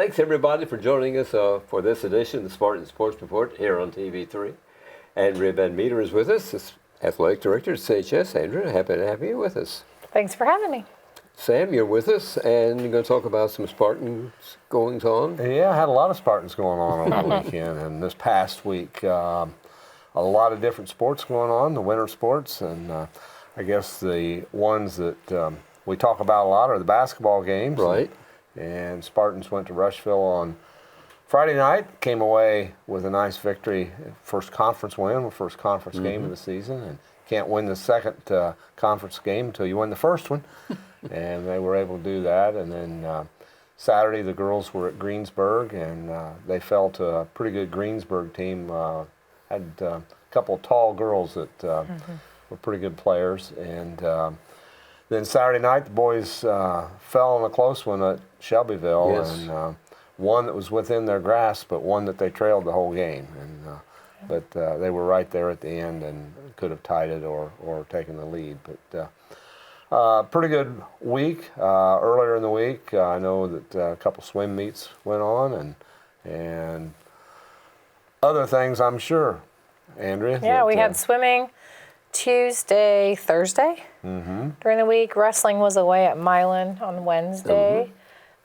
Thanks, everybody, for joining us for this edition of the Spartan Sports Report here on TV3. Andrea Van Meter is with us, as Athletic Director at CHS. Andrea, happy to have you with us. Thanks for having me. Sam, you're with us, and you're going to talk about some Spartans goings on. Yeah, I had a lot of Spartans going on the weekend, and this past week, a lot of different sports going on, the winter sports, and I guess the ones that we talk about a lot are the basketball games. Right. And Spartans went to Rushville on Friday night, came away with a nice victory, first conference win, the first conference game of the season, and can't win the second conference game until you win the first one. And they were able to do that. And then Saturday, the girls were at Greensburg, and they fell to a pretty good Greensburg team. Had a couple of tall girls that were pretty good players. And then Saturday night, the boys fell in a close one at Shelbyville, Yes. and one that was within their grasp, but one that they trailed the whole game. And but they were right there at the end and could have tied it or taken the lead. But pretty good week. Earlier in the week, I know that a couple swim meets went on and other things, I'm sure. Andrea? Yeah, we had swimming Tuesday, Thursday during the week. Wrestling was away at Milan on Wednesday.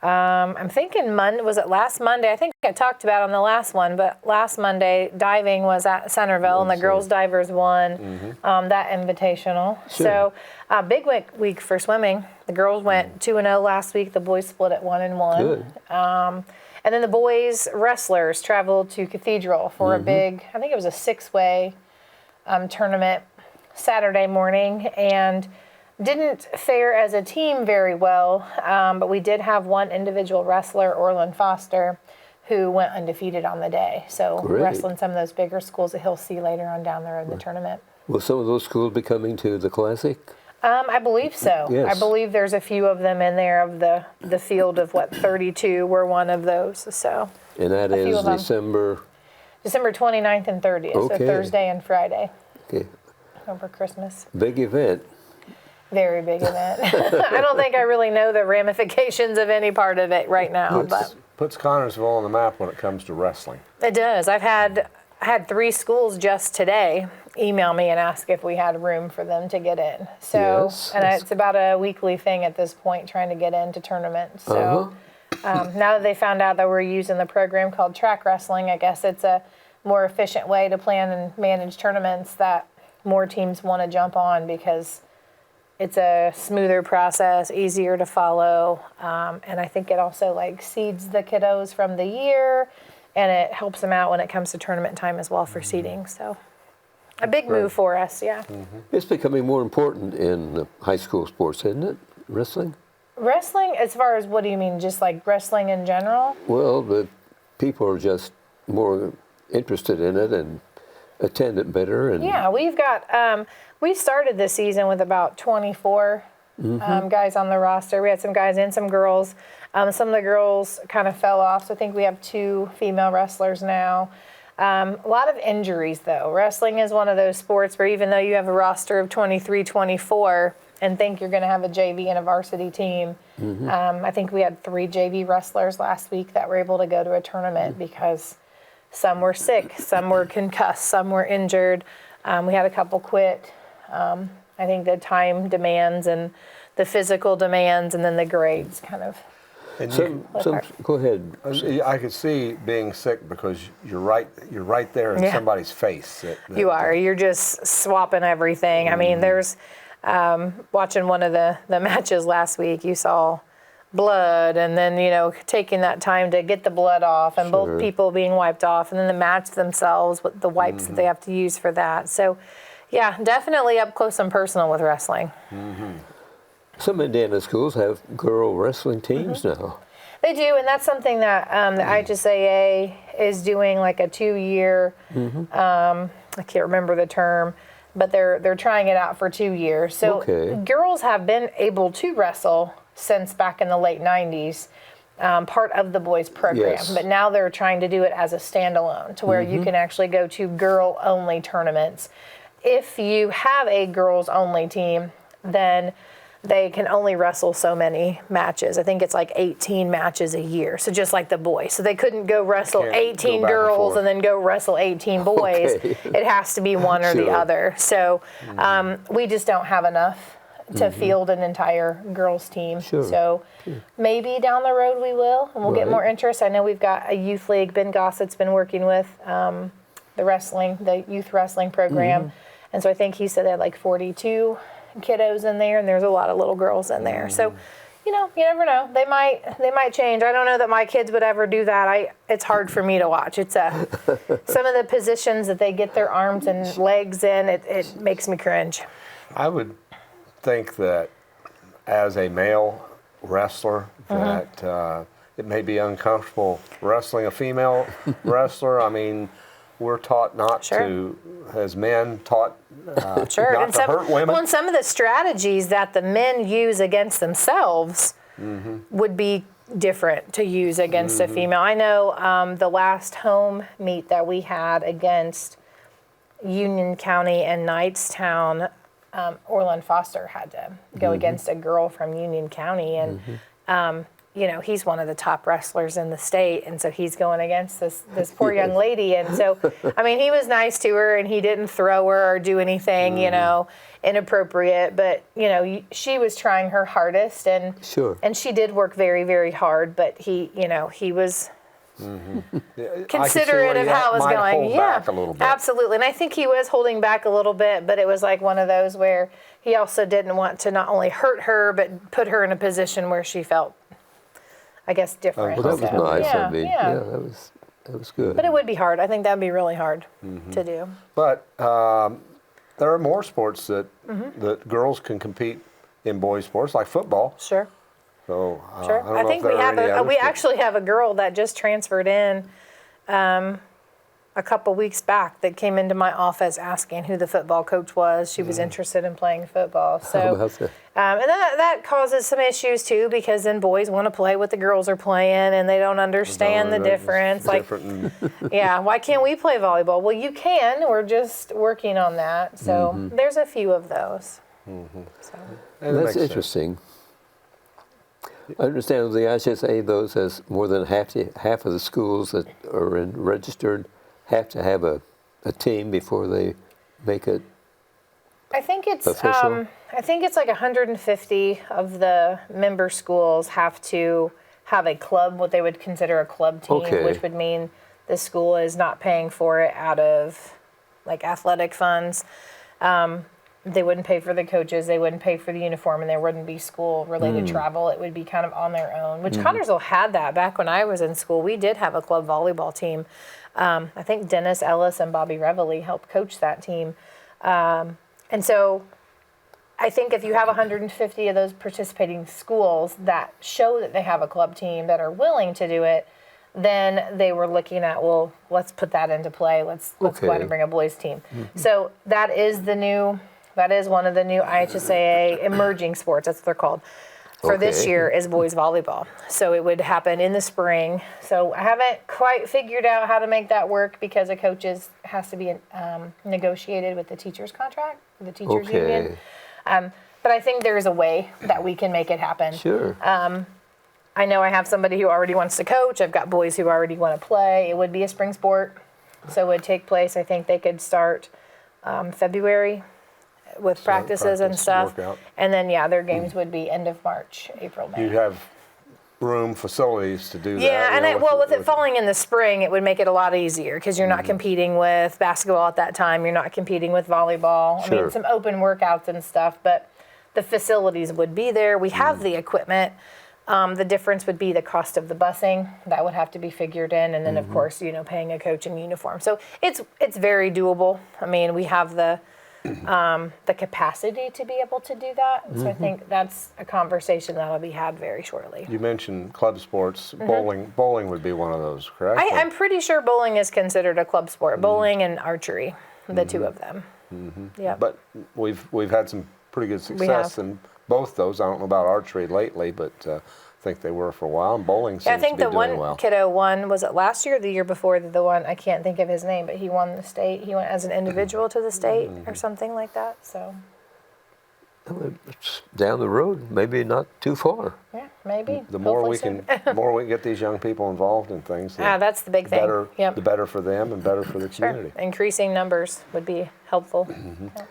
I'm thinking was it last Monday? I think I talked about it on the last one, but last Monday, diving was at Centerville, and the girls divers won that invitational. Sure. So, big week for swimming. The girls went 2-0 last week. The boys split at 1-1. Good. And then the boys wrestlers traveled to Cathedral for a big, I think it was a 6-way tournament Saturday morning, and didn't fare as a team very well, but we did have one individual wrestler, Orland Foster, who went undefeated on the day. So Great. wrestling some of those bigger schools that he'll see later on down there in the tournament. Will some of those schools be coming to the Classic? I believe so. Yes. I believe there's a few of them in there of the field of 32 were one of those. So And that A few is of them. December. December 29th and 30th, Okay. so Thursday and Friday Okay, over Christmas. big event. Very big event. I don't think I really know the ramifications of any part of it right now, but Puts Connorsville on the map when it comes to wrestling. it does. I had 3 schools just today email me and ask if we had room for them to get in. So, Yes. and it's about a weekly thing at this point, trying to get into tournaments. So now that they found out that we're using the program called track wrestling, I guess it's a more efficient way to plan and manage tournaments that more teams want to jump on, because it's a smoother process, easier to follow, and I think it also seeds the kiddos from the year, and it helps them out when it comes to tournament time as well for seeding. So a big move for us, yeah. It's becoming more important in high school sports, isn't it? Wrestling? Wrestling, as far as what do you mean, just like wrestling in general? Well, the people are just more interested in it and attend it better. And Yeah, we've got, we started this season with about 24 guys on the roster. We had some guys and some girls. Some of the girls kind of fell off, so I think we have 2 female wrestlers now. A lot of injuries, though. Wrestling is one of those sports where even though you have a roster of 23, 24, and think you're going to have a JV and a varsity team, I think we had 3 JV wrestlers last week that were able to go to a tournament because some were sick, some were concussed, some were injured. We had a couple quit. I think the time demands and the physical demands, and then the grades kind of. And go ahead. I could see being sick because you're right there in somebody's face. You are. You're just swapping everything. I mean, there's watching one of the matches last week, you saw blood, and then taking that time to get the blood off, and both people being wiped off, and then the match themselves with the wipes that they have to use for that. So yeah, definitely up close and personal with wrestling. Some Indiana schools have girl wrestling teams now. They do, and that's something that the IHSAA is doing, like a 2-year. I can't remember the term, but they're trying it out for 2 years. So girls have been able to wrestle since back in the late 90s, part of the boys program. Yes. But now they're trying to do it as a standalone, to where you can actually go to girl-only tournaments. If you have a girls-only team, then they can only wrestle so many matches. I think it's like 18 matches a year. So just like the boys. So they couldn't go wrestle Can't 18 go back and girls forth. and then go wrestle 18 boys. Okay. It has to be one or the Sure. other. So we just don't have enough to field an entire girls team. Sure. So maybe down the road we will, and we'll get Right. more interest. I know we've got a youth league. Ben Gossett's been working with the youth wrestling program. And so I think he said they had like 42 kiddos in there, and there's a lot of little girls in there. So, you never know. They might change. I don't know that my kids would ever do that. It's hard for me to watch. It's some of the positions that they get their arms and legs in. It makes me cringe. I would think that as a male wrestler, that it may be uncomfortable wrestling a female wrestler. I mean, we're taught not Sure. to, as men, taught Sure. not And to hurt women. Well, and some of the strategies that the men use against themselves would be different to use against a female. I know the last home meet that we had against Union County and Knightstown, Orland Foster had to go against a girl from Union County, and he's one of the top wrestlers in the state, and so he's going against this poor young lady. And so, I mean, he was nice to her, and he didn't throw her or do anything, inappropriate. But she was trying her hardest, and Sure. and she did work very, very hard. But he was considerate of how it was going. Hold back a little bit. Absolutely. And I think he was holding back a little bit, but it was like one of those where he also didn't want to not only hurt her, but put her in a position where she felt, I guess, different. Well, that was So, nice. Yeah, I mean, yeah. that was good. But it would be hard. I think that would be really hard to do. But there are more sports that girls can compete in boys' sports, like football. Sure. So Sure. I don't I know think if there we are have any others, we but- actually have a girl that just transferred in a couple weeks back that came into my office asking who the football coach was. She was interested in playing football. How So about that? and that causes some issues too, because then boys want to play what the girls are playing and they don't understand the difference. Like, Different. yeah, why can't we play volleyball? Well, you can. We're just working on that. So there's a few of those. So. And it That's makes sense. interesting. I understand the IHSA, those has more than half of the schools that are registered have to have a team before they make it. I think it's Official? like 150 of the member schools have to have a club, what they would consider a club team, Okay. which would mean the school is not paying for it out of like athletic funds. They wouldn't pay for the coaches, they wouldn't pay for the uniform, and there wouldn't be school-related travel. It would be kind of on their own, which Connersville had that. Back when I was in school, we did have a club volleyball team. I think Dennis Ellis and Bobby Reveille helped coach that team. And so I think if you have 150 of those participating schools that show that they have a club team that are willing to do it, then they were looking at, well, let's put that into play. Let's go ahead and bring a boys team. So that is one of the new IHSAA emerging sports. That's what they're called. For this Okay. year is boys volleyball. So it would happen in the spring. So I haven't quite figured out how to make that work because a coach's has to be negotiated with the teacher's contract, the teachers union. But I think there is a way that we can make it happen. Sure. I know I have somebody who already wants to coach. I've got boys who already want to play. It would be a spring sport. So it would take place, I think they could start February with practices and practice, stuff. workout. And then, their games would be end of March, April, May. You have facilities to do that. Yeah, and you know, with it falling in the spring, it would make it a lot easier because you're not competing with basketball at that time. You're not competing with volleyball. I Sure. mean, some open workouts and stuff, but the facilities would be there. We have the equipment. The difference would be the cost of the busing. That would have to be figured in. And then, of course, paying a coach in uniform. So it's very doable. I mean, we have the capacity to be able to do that. So I think that's a conversation that'll be had very shortly. You mentioned club sports. Bowling would be one of those, correct? I'm pretty sure bowling is considered a club sport. Bowling and archery, the two of them. Yeah. But we've had some pretty good success in both those. I don't know about archery lately, but I think they were for a while. And bowling seems I think to be the doing one well. kiddo won, was it last year or the year before? The one, I can't think of his name, but he won the state. He went as an individual to the state or something like that. So It's down the road, maybe not too far. Yeah, maybe. The more Hopefully we soon. the more we can get these young people involved in things, That's the big thing. better, Yep. the better for them and better for the Sure. community. Increasing numbers would be helpful. Yep.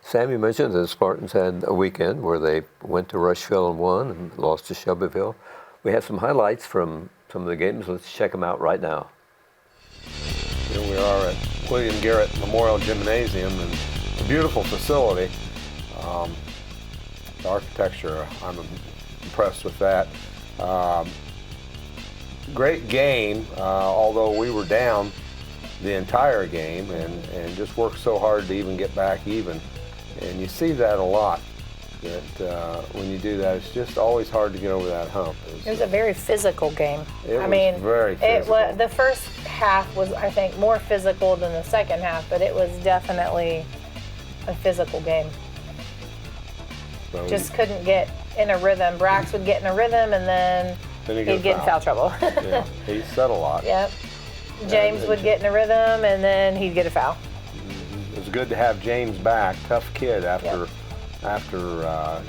Sammy mentioned that the Spartans had a weekend where they went to Rushville and won and lost to Shelbyville. We have some highlights from some of the games. Let's check them out right now. Here we are at William Garrett Memorial Gymnasium, and it's a beautiful facility. The architecture, I'm impressed with that. Great game, although we were down the entire game and just worked so hard to even get back even. And you see that a lot, that when you do that, it's just always hard to get over that hump. It was a very physical game. It was very physical. The first half was, I think, more physical than the second half, but it was definitely a physical game. So Just couldn't get in a rhythm. Brax would get in a rhythm, and then he'd get in foul trouble. yeah, he said a lot. Yep. James would get in a rhythm, and then he'd get a foul. It was good to have James back, tough kid after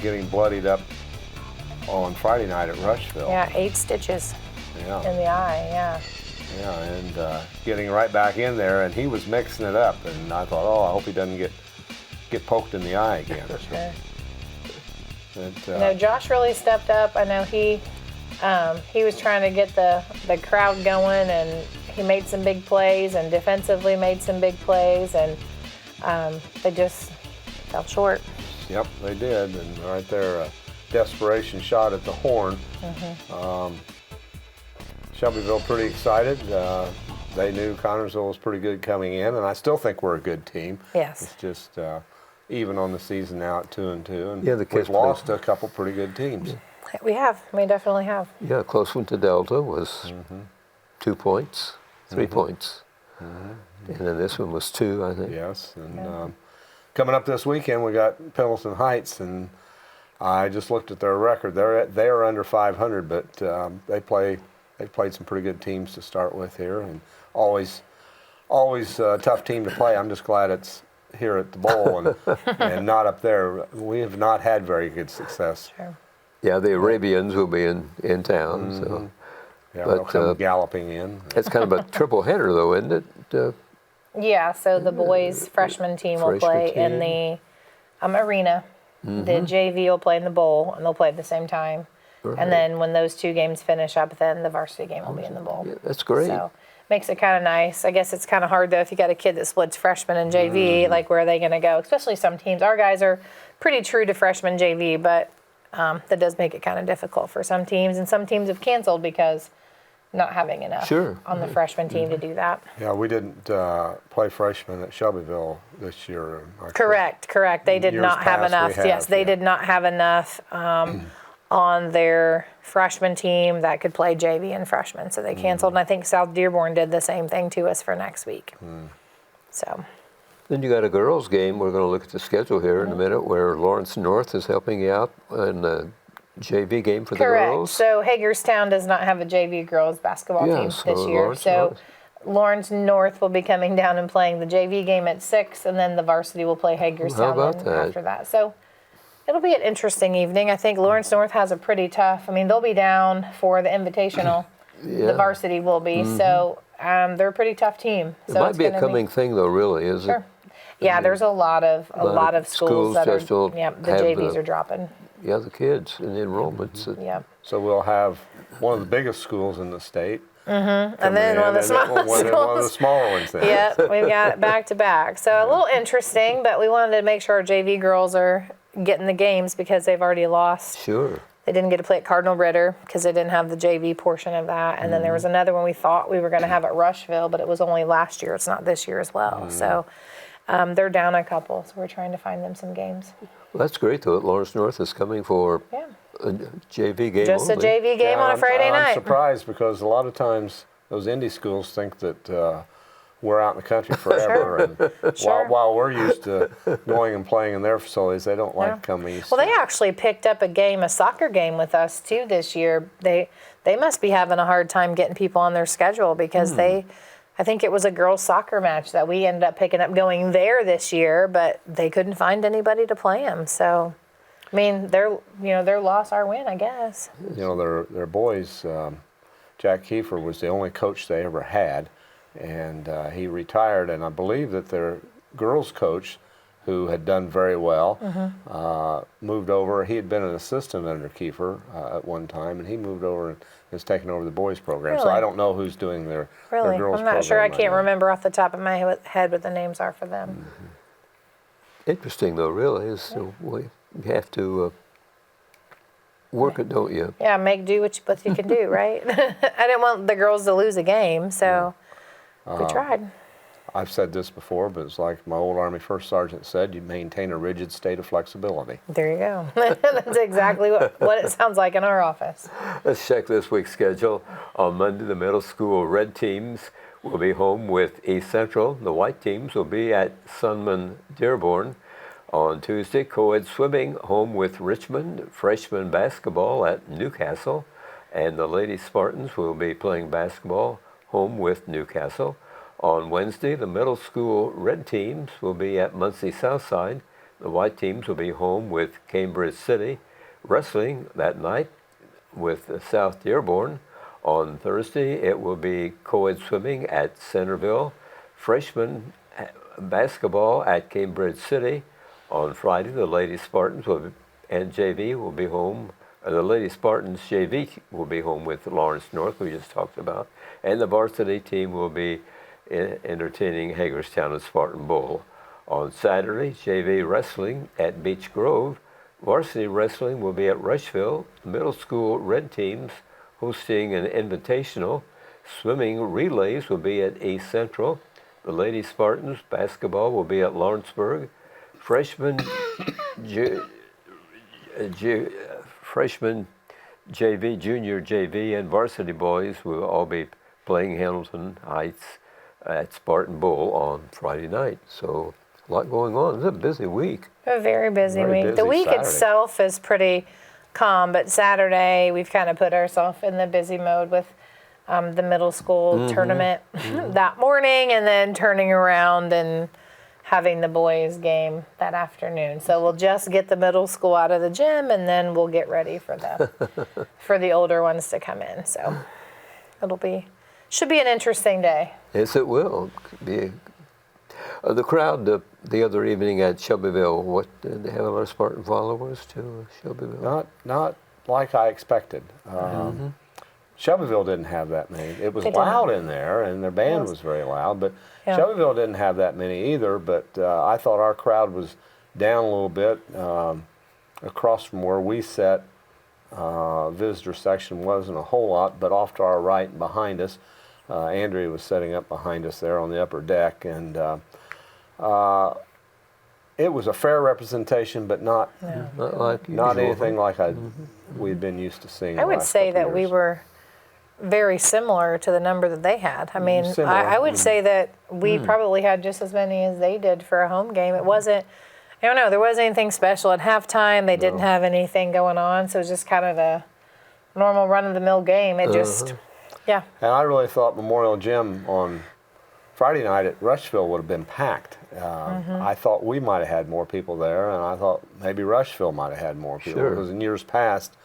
getting bloodied up on Friday night at Rushville. Yeah, 8 stitches Yeah, in the eye, yeah, and getting right back in there, and he was mixing it up, and I thought, oh, I hope he doesn't get poked in the eye again. Sure. But, Josh really stepped up. I know he was trying to get the crowd going, and he made some big plays, and defensively made some big plays, and they just fell short. Yep, they did, and right there, a desperation shot at the horn. Shelbyville pretty excited. They knew Connersville was pretty good coming in, and I still think we're a good team. Yes. It's just even on the season now at 2-2, and Yeah, the kids we've lost to a couple pretty good teams. We definitely have. Yeah, a close one to Delta was 2 points, 3 points. And then this one was 2, I think. Yes, and coming up this weekend, we got Pendleton Heights, and I just looked at their record. They're under 500, but they've played some pretty good teams to start with here, and always a tough team to play. I'm just glad it's here at the bowl and not up there. We have not had very good success. Sure. Yeah, the Arabians will be in town. So. Yeah, But, they'll come galloping in. It's kind of a triple header, though, isn't it? Yeah, so the boys' freshman team will play in the arena. The JV will play in the bowl, and they'll play at the same time. Right. And then when those 2 games finish up, then the varsity game will be in the bowl. Yeah, that's great. So makes it kind of nice. I guess it's kind of hard, though, if you got a kid that splits freshman and JV, like where are they going to go? Especially some teams. Our guys are pretty true to freshman JV, but that does make it kind of difficult for some teams. And some teams have canceled because not having enough on the freshman team to do that. Yeah, we didn't play freshmen at Shelbyville this year. Correct. They did Years not have past, enough. we have, Yes, they yeah. did not have enough on their freshman team that could play JV and freshmen, so they canceled. And I think South Dearborn did the same thing to us for next week. So. Then you got a girls' game. We're going to look at the schedule here in a minute, where Lawrence North is helping you out in the JV game for the girls. So Hagerstown does not have a JV girls basketball team so this year. Lawrence North will be coming down and playing the JV game at 6, and then the varsity will play Hagerstown after that. So it'll be an interesting evening. I think Lawrence North has a pretty tough. I mean, they'll be down for the invitational. The varsity will be. So they're a pretty tough team. It So might be a coming thing, though. Really, is it? Yeah, there's a lot of schools that are. just don't The have JVs are dropping. Yeah, the kids and the enrollments. Yep. So we'll have one of the biggest schools in the state. And then one of the smallest schools. One of the smaller ones then. Yep, we've got it back to back. So a little interesting, but we wanted to make sure our JV girls are getting the games because they've already lost. Sure. They didn't get to play at Cardinal Ritter because they didn't have the JV portion of that. And then there was another one we thought we were going to have at Rushville, but it was only last year. It's not this year as well. So they're down a couple, so we're trying to find them some games. Well, that's great, though. Lawrence North is coming for a JV game Just only. a JV game on a Friday night. I'm surprised because a lot of times those indie schools think that we're out in the country forever. And while we're used to going and playing in their facilities, they don't like to come east. Well, they actually picked up a soccer game with us too this year. They must be having a hard time getting people on their schedule because I think it was a girls' soccer match that we ended up picking up going there this year, but they couldn't find anybody to play them. So I mean, their loss, our win, I guess. You know, their boys, Jack Kiefer was the only coach they ever had, and he retired. And I believe that their girls coach, who had done very well, moved over. He had been an assistant under Kiefer at one time, and he moved over and has taken over the boys program. So Really? I don't know who's doing their Really? girls I'm program not sure. I right can't now. remember off the top of my head what the names are for them. Interesting, though, really, is you have to work it, don't you? Yeah, make do what you can do, right? I didn't want the girls to lose a game, so we tried. I've said this before, but it's like my old Army First Sergeant said, you maintain a rigid state of flexibility. There you go. That's exactly what it sounds like in our office. Let's check this week's schedule. On Monday, the middle school red teams will be home with East Central. The white teams will be at Sunman Dearborn. On Tuesday, co-ed swimming home with Richmond. Freshman basketball at Newcastle. And the Lady Spartans will be playing basketball home with Newcastle. On Wednesday, the middle school red teams will be at Muncie Southside. The white teams will be home with Cambridge City. Wrestling that night with South Dearborn. On Thursday, it will be co-ed swimming at Centerville. Freshman basketball at Cambridge City. On Friday, the Lady Spartans and JV will be home. The Lady Spartans JV will be home with Lawrence North, we just talked about. And the varsity team will be entertaining Hagerstown and Spartan Bowl. On Saturday, JV wrestling at Beech Grove. Varsity wrestling will be at Rushville. Middle school red teams hosting an invitational. Swimming relays will be at East Central. The Lady Spartans basketball will be at Lawrenceburg. Freshman JV, junior JV, and varsity boys will all be playing Hamilton Heights at Spartan Bowl on Friday night. So a lot going on. It's a busy week. A very busy Very week. busy The week Saturday. itself is pretty calm, but Saturday we've kind of put ourselves in the busy mode with the middle school tournament that morning, and then turning around and having the boys game that afternoon. So we'll just get the middle school out of the gym, and then we'll get ready for the older ones to come in. So should be an interesting day. Yes, it will be. The crowd the other evening at Shelbyville, what did they have a lot of Spartan followers to Shelbyville? Not like I expected. Shelbyville didn't have that many. It was It loud didn't. in there, and their band was very loud, but Yeah. Shelbyville didn't have that many either, but I thought our crowd was down a little bit. Across from where we sat, visitor section wasn't a whole lot, but off to our right and behind us, Andrea was setting up behind us there on the upper deck, and it was a fair representation, but not Not like not usual. anything like we'd been used to seeing. I the would last say couple that we years. were very similar to the number that they had. I mean, Similar. I would say that we probably had just as many as they did for a home game. It wasn't, I don't know, there wasn't anything special at halftime. They didn't have anything going on, so it was just kind of a normal run-of-the-mill game. It just, yeah. And I really thought Memorial Gym on Friday night at Rushville would have been packed. I thought we might have had more people there, and I thought maybe Rushville might have had more people. Sure. Because in years past,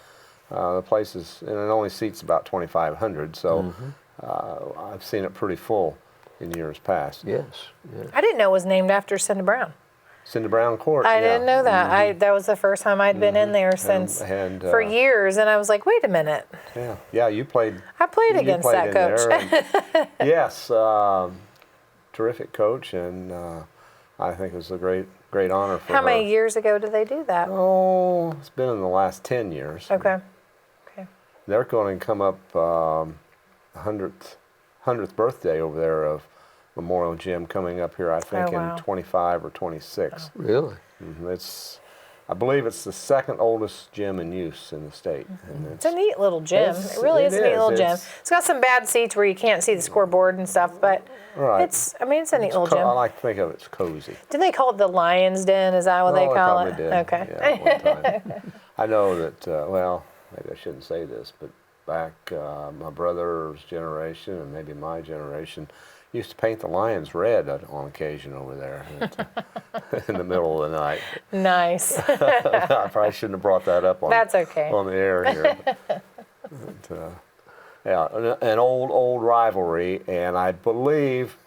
the place is, and it only seats about 2,500, so I've seen it pretty full in years past. Yes. Yeah. I didn't know it was named after Cindy Brown. Cindy Brown Court. I yeah. didn't know that. That was the first time I'd been in there since and, for years, and I was like, wait a minute. Yeah, you played. I played you against played that in coach. there, and yes, terrific coach, and I think it was a great honor for her. How many years ago did they do that? Oh, it's been in the last 10 years. Okay. They're going to come up 100th birthday over there of Memorial Gym coming up here, I think, Oh, wow. in 25 or 26. Really? I believe it's the second oldest gym in use in the state. And It's a neat little gym. It's- It really is it a neat is. little gym. It's- It's got some bad seats where you can't see the scoreboard and stuff, but Right. it's a neat little I gym. like to think of it as cozy. Didn't they call it the Lion's Den? Is that what they Oh, call probably it? did. Okay. Yeah, at one time. I know that, well, maybe I shouldn't say this, but back my brother's generation and maybe my generation, used to paint the lions red on occasion over there in the middle of the night. Nice. I probably shouldn't have brought that up on, That's okay. on the air here. Yeah, an old rivalry, and I believe,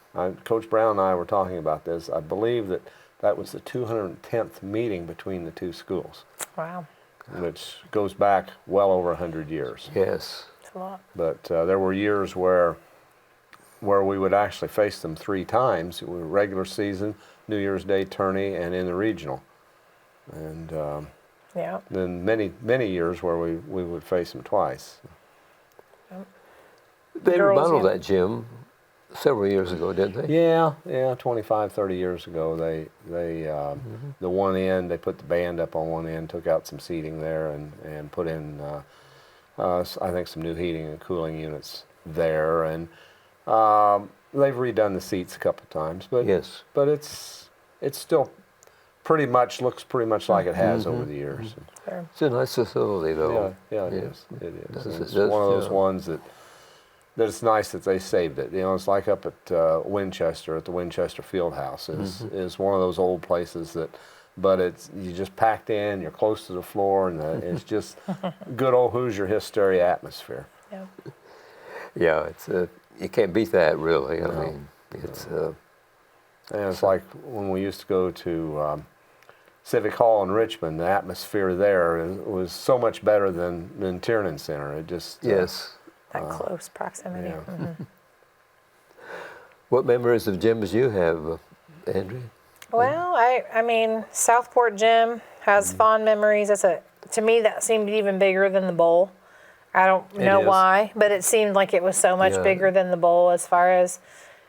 Coach Brown and I were talking about this, I believe that was the 210th meeting between the two schools, Wow. which goes back well over 100 years. Yes. That's a lot. But there were years where we would actually face them 3 times: regular season, New Year's Day tourney, and in the regional. And Yeah. then many years where we would face them twice. They Girls, remodeled yeah. that gym several years ago, didn't they? Yeah, 25, 30 years ago, they the one end, they put the band up on one end, took out some seating there, and put in I think some new heating and cooling units there, and they've redone the seats a couple of times, but Yes. but it's still looks pretty much like it has over the years. Sure. It's a nice facility, though. Yeah, it Yeah. is. It is. Does- And it's does, one of those yeah. ones that it's nice that they saved it. You know, it's like up at Winchester, at the Winchester Fieldhouse, is one of those old places that, but you just packed in, you're close to the floor, and it's just good old Hoosier history atmosphere. Yeah. Yeah, it's you can't beat that, really. I No. mean, it's And it's like when we used to go to Civic Hall in Richmond, the atmosphere there was so much better than Tiernan Center. It just yes. That close proximity. yeah. Mhm. What memories of gyms you have, Andrea? Well, I mean, Southport Gym has fond memories. To me, that seemed even bigger than the bowl. I don't It know is. why, but it seemed like it was so much Yeah. bigger than the bowl as far as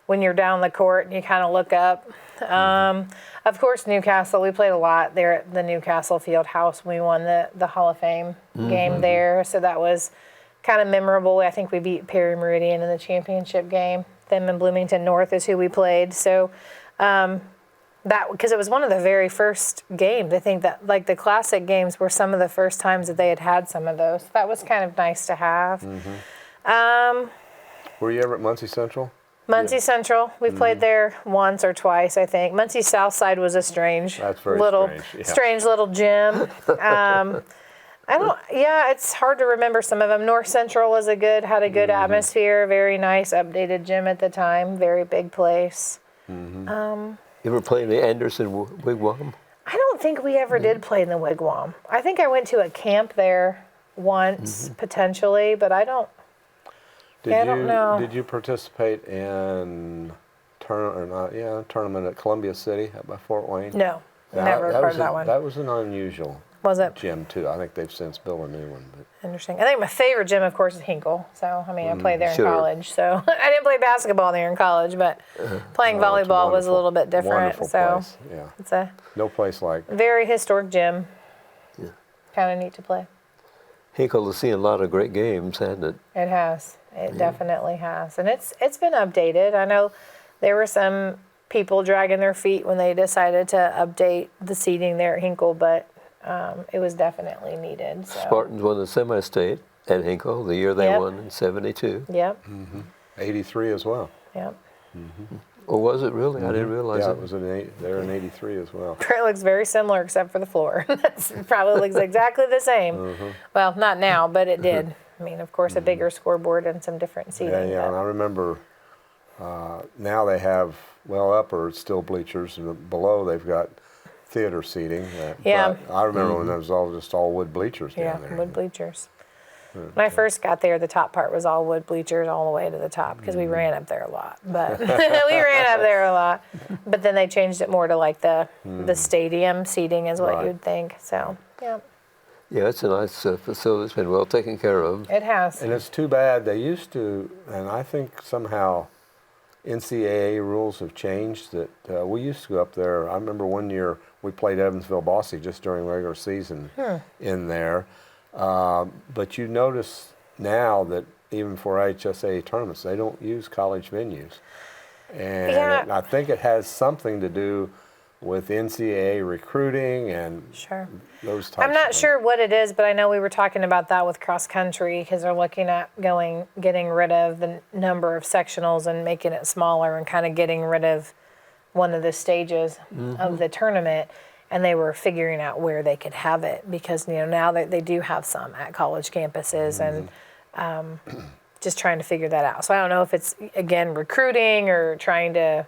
when you're down the court and you kind of look up. Of course, Newcastle, we played a lot there at the Newcastle Field House. We won the Hall of Fame game there, so that was kind of memorable. I think we beat Perry Meridian in the championship game. Them and Bloomington North is who we played. So that, because it was one of the very first games. I think that like the classic games were some of the first times that they had some of those. That was kind of nice to have. Were you ever at Muncie Central? Muncie Central, we played there once or twice, I think. Muncie Southside was a strange, That's very little, strange, yeah. strange little gym. It's hard to remember some of them. North Central was had a good atmosphere, very nice, updated gym at the time, very big place. You ever play in the Anderson Wigwam? I don't think we ever did play in the Wigwam. I think I went to a camp there once, potentially, but I don't know. Did you participate in tournament at Columbia City up by Fort Wayne? No, never part of that one. That was an unusual Was it? gym too. I think they've since built a new one. But Interesting. I think my favorite gym, of course, is Hinkle. So, I mean, I played there in Sure. college. So, I didn't play basketball there in college, but playing it's a volleyball was a wonderful- little bit different. Wonderful So, place. Yeah, it's a no place like. very historic gym. Yeah. Kind of neat to play. Hinkle has seen a lot of great games, hasn't it? It has. It definitely has. And it's been updated. I know there were some people dragging their feet when they decided to update the seating there at Hinkle, but it was definitely needed. So. Spartans won the semi-state at Hinkle the year they Yep. won in '72. Yep. 83 as well. Yep. Or was it really? I didn't realize Yeah, it. it was there in 83 as well. It looks very similar except for the floor. It probably looks exactly the same. Well, not now, but it did. I mean, of course, a bigger scoreboard and some different seating. Yeah, and but- I remember now they have, up are still bleachers, and below they've got theater seating. Yeah. But I remember when there was all wood bleachers Yeah, down there. wood bleachers. When I first got there, the top part was all wood bleachers all the way to the top because we ran up there a lot. But we ran up there a lot. But then they changed it more to like the stadium seating is what Right. you'd think. So, yeah, Yeah, it's a nice facility. It's been well taken care of. it has. And it's too bad they used to, and I think somehow NCAA rules have changed that we used to go up there. I remember one year we played Evansville Bossy just during regular season in there. But you notice now that even for HSA tournaments, they don't use college venues. And Yeah. I think it has something to do with NCAA recruiting and Sure. those types I'm of not things. sure what it is, but I know we were talking about that with cross country because they're looking at getting rid of the number of sectionals and making it smaller and kind of getting rid of one of the stages of the tournament. And they were figuring out where they could have it because, now that they do have some at college campuses and just trying to figure that out. So I don't know if it's, again, recruiting or trying to,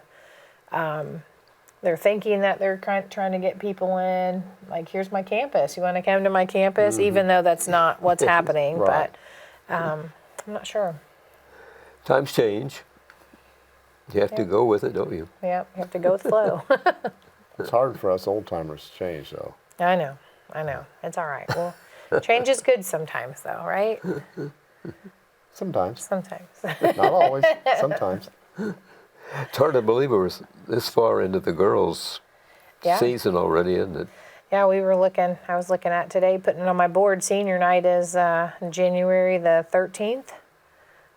they're thinking that they're trying to get people in. Like, here's my campus. You want to come to my campus? Even though that's not what's happening. Right. But I'm not sure. Times change. You have to go with it, don't you? Yep, you have to go with the flow. It's hard for us old timers to change, though. I know. It's all right. Well, change is good sometimes, though, right? Sometimes. Sometimes. Not always. Sometimes. It's hard to believe we're this far into the girls' Yeah. season already, isn't it? Yeah, I was looking at today, putting it on my board. Senior night is January the 13th.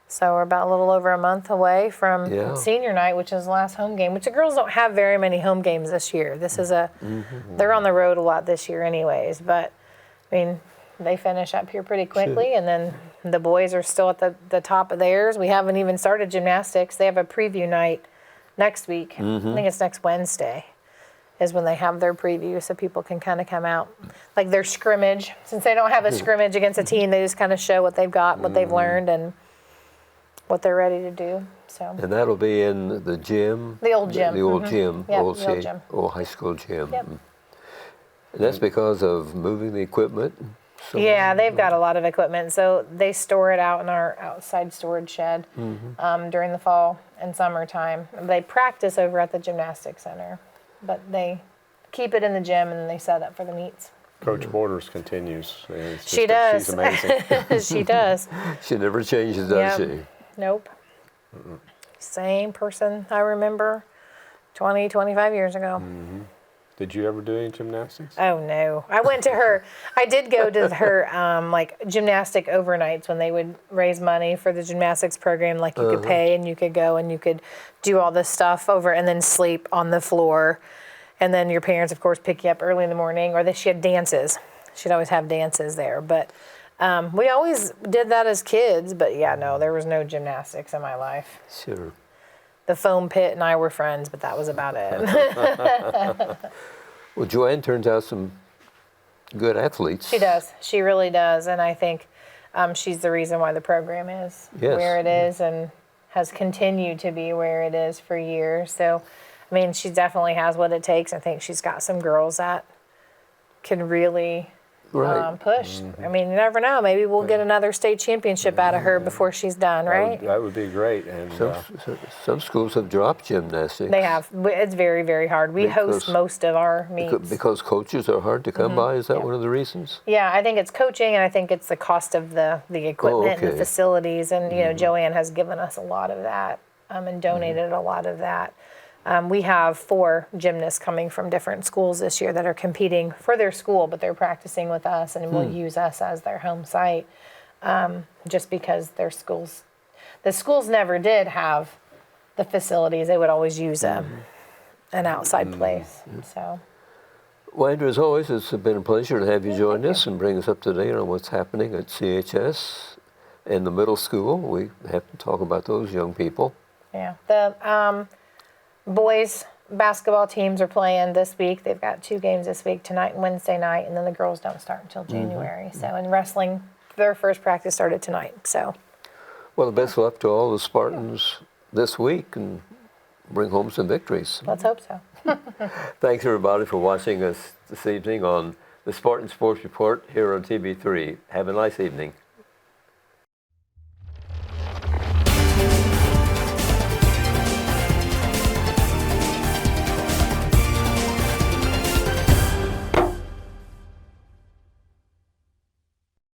So we're about a little over a month away from senior night, which is the last home game, which the girls don't have very many home games this year. This is they're on the road a lot this year anyways, but I mean, they finish up here pretty quickly and then the boys are still at the top of theirs. We haven't even started gymnastics. They have a preview night next week. I think it's next Wednesday is when they have their preview so people can kind of come out. Like their scrimmage. Since they don't have a scrimmage against a team, they just kind of show what they've got, what they've learned and what they're ready to do. So. And that'll be in the gym? The old gym. The old gym. Yep, old, the old gym. Old high school gym. Yep. And that's because of moving the equipment? So Yeah, they've got a lot of equipment. So they store it out in our outside storage shed during the fall and summertime. They practice over at the gymnastics center, but they keep it in the gym and then they set up for the meets. Coach Borders continues. It's She just- does. She's amazing. She does. She never changes, does Yep. she? Nope. Same person I remember 20, 25 years ago. Did you ever do any gymnastics? Oh no! I did go to her like gymnastic overnights when they would raise money for the gymnastics program. Like you could pay and you could go and you could do all this stuff over and then sleep on the floor. And then your parents, of course, pick you up early in the morning. Or she had dances. She'd always have dances there. But we always did that as kids. But yeah, no, there was no gymnastics in my life. Sure. The foam pit and I were friends, but that was about it. Well, Joanne turns out some good athletes. She does. She really does. And I think she's the reason why the program is where it is and has continued to be where it is for years. So, I mean, she definitely has what it takes. I think she's got some girls that can really push. I mean, you never know. Maybe we'll get another state championship out of her before she's done, right? That would be great. And Some schools have dropped gymnastics. They have. It's very, very hard. We host most of our meets. Because coaches are hard to come by? Is that one of the reasons? Yeah, I think it's coaching, and I think it's the cost of the equipment and the facilities. And, Joanne has given us a lot of that and donated a lot of that. We have 4 gymnasts coming from different schools this year that are competing for their school, but they're practicing with us and will use us as their home site just because the schools never did have the facilities. They would always use an outside place. So. Well, Andrea, as always, it's been a pleasure to have you join us and bring us up to date on what's happening at CHS and the middle school. We have to talk about those young people. Yeah. The boys basketball teams are playing this week. They've got 2 games this week, tonight and Wednesday night, and then the girls don't start until January. So, and wrestling, their first practice started tonight. So, well, the best of luck to all the Spartans this week and bring home some victories. let's hope so. Thanks, everybody, for watching us this evening on the Spartan Sports Report here on TV3. Have a nice evening.